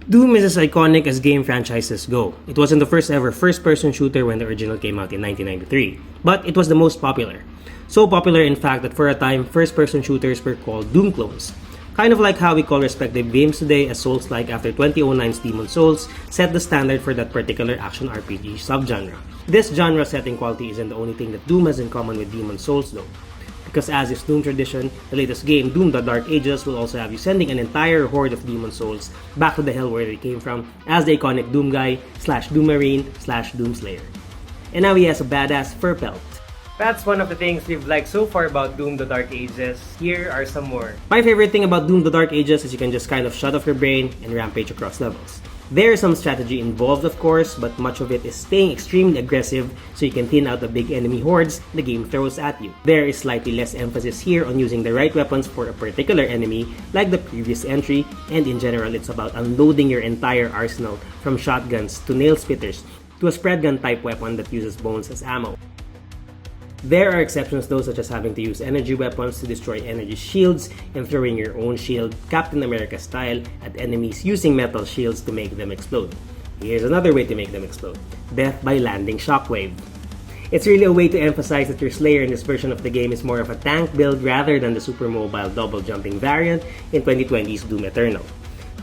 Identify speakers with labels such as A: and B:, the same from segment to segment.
A: Doom is as iconic as game franchises go. It wasn't the first ever first-person shooter when the original came out in 1993, but it was the most popular. So popular in fact that for a time, first-person shooters were called Doom clones. Kind of like how we call respective games today as Souls-like after 2009's Demon's Souls set the standard for that particular action RPG subgenre. This genre setting quality isn't the only thing that Doom has in common with Demon's Souls though. Because as is Doom tradition, the latest game, Doom The Dark Ages, will also have you sending an entire horde of Demon Souls back to the hell where they came from as the iconic Doom Guy / Doom Marine / Doom Slayer. And now he has a badass fur pelt. That's one of the things we've liked so far about Doom The Dark Ages. Here are some more. My favorite thing about Doom The Dark Ages is you can just kind of shut off your brain and rampage across levels. There is some strategy involved of course, but much of it is staying extremely aggressive so you can thin out the big enemy hordes the game throws at you. There is slightly less emphasis here on using the right weapons for a particular enemy like the previous entry, and in general it's about unloading your entire arsenal from shotguns to nail spitters to a spread gun type weapon that uses bones as ammo. There are exceptions though, such as having to use energy weapons to destroy energy shields and throwing your own shield, Captain America style, at enemies using metal shields to make them explode. Here's another way to make them explode: death by landing shockwave. It's really a way to emphasize that your Slayer in this version of the game is more of a tank build rather than the super mobile double jumping variant in 2020's Doom Eternal.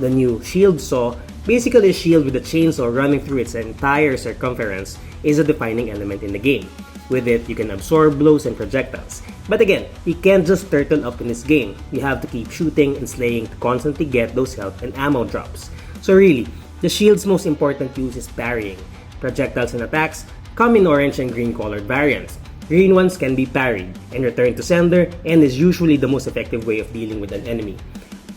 A: The new Shield Saw, basically a shield with a chainsaw running through its entire circumference, is a defining element in the game. With it, you can absorb blows and projectiles. But again, you can't just turtle up in this game. You have to keep shooting and slaying to constantly get those health and ammo drops. So really, the shield's most important use is parrying. Projectiles and attacks come in orange and green colored variants. Green ones can be parried and returned to sender and is usually the most effective way of dealing with an enemy.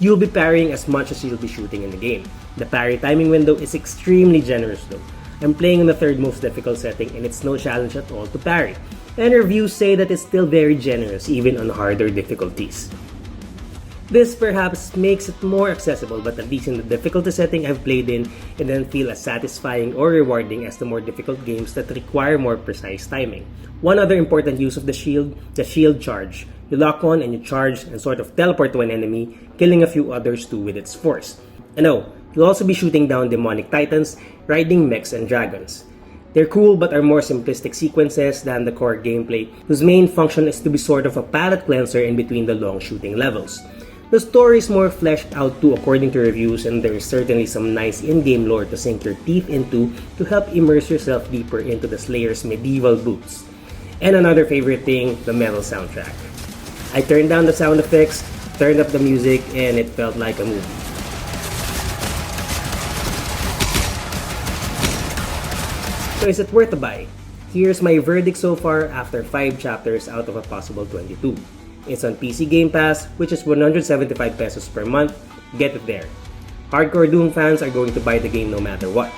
A: You'll be parrying as much as you'll be shooting in the game. The parry timing window is extremely generous though. I'm playing on the third most difficult setting and it's no challenge at all to parry. And reviews say that it's still very generous even on harder difficulties. This perhaps makes it more accessible, but at least in the difficulty setting I've played in, it doesn't feel as satisfying or rewarding as the more difficult games that require more precise timing. One other important use of the shield charge. You lock on and you charge and sort of teleport to an enemy, killing a few others too with its force. And oh, you'll also be shooting down demonic titans, riding mechs and dragons. They're cool but are more simplistic sequences than the core gameplay, whose main function is to be sort of a palate cleanser in between the long shooting levels. The story is more fleshed out too according to reviews, and there is certainly some nice in-game lore to sink your teeth into to help immerse yourself deeper into the Slayer's medieval boots. And another favorite thing, the metal soundtrack. I turned down the sound effects, turned up the music, and it felt like a movie. So is it worth a buy? Here's my verdict so far after 5 chapters out of a possible 22. It's on PC Game Pass, which is 175 pesos per month. Get it there. Hardcore Doom fans are going to buy the game no matter what.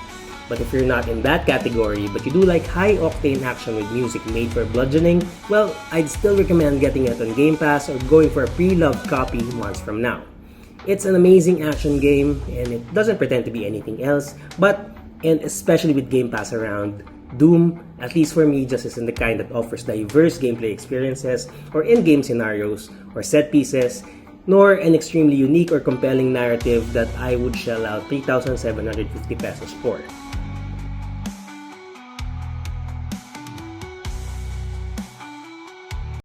A: But if you're not in that category, but you do like high-octane action with music made for bludgeoning, well, I'd still recommend getting it on Game Pass or going for a pre-loved copy months from now. It's an amazing action game, and it doesn't pretend to be anything else, and especially with Game Pass around, Doom, at least for me, just isn't the kind that offers diverse gameplay experiences or in-game scenarios or set pieces, nor an extremely unique or compelling narrative that I would shell out 3,750 pesos for.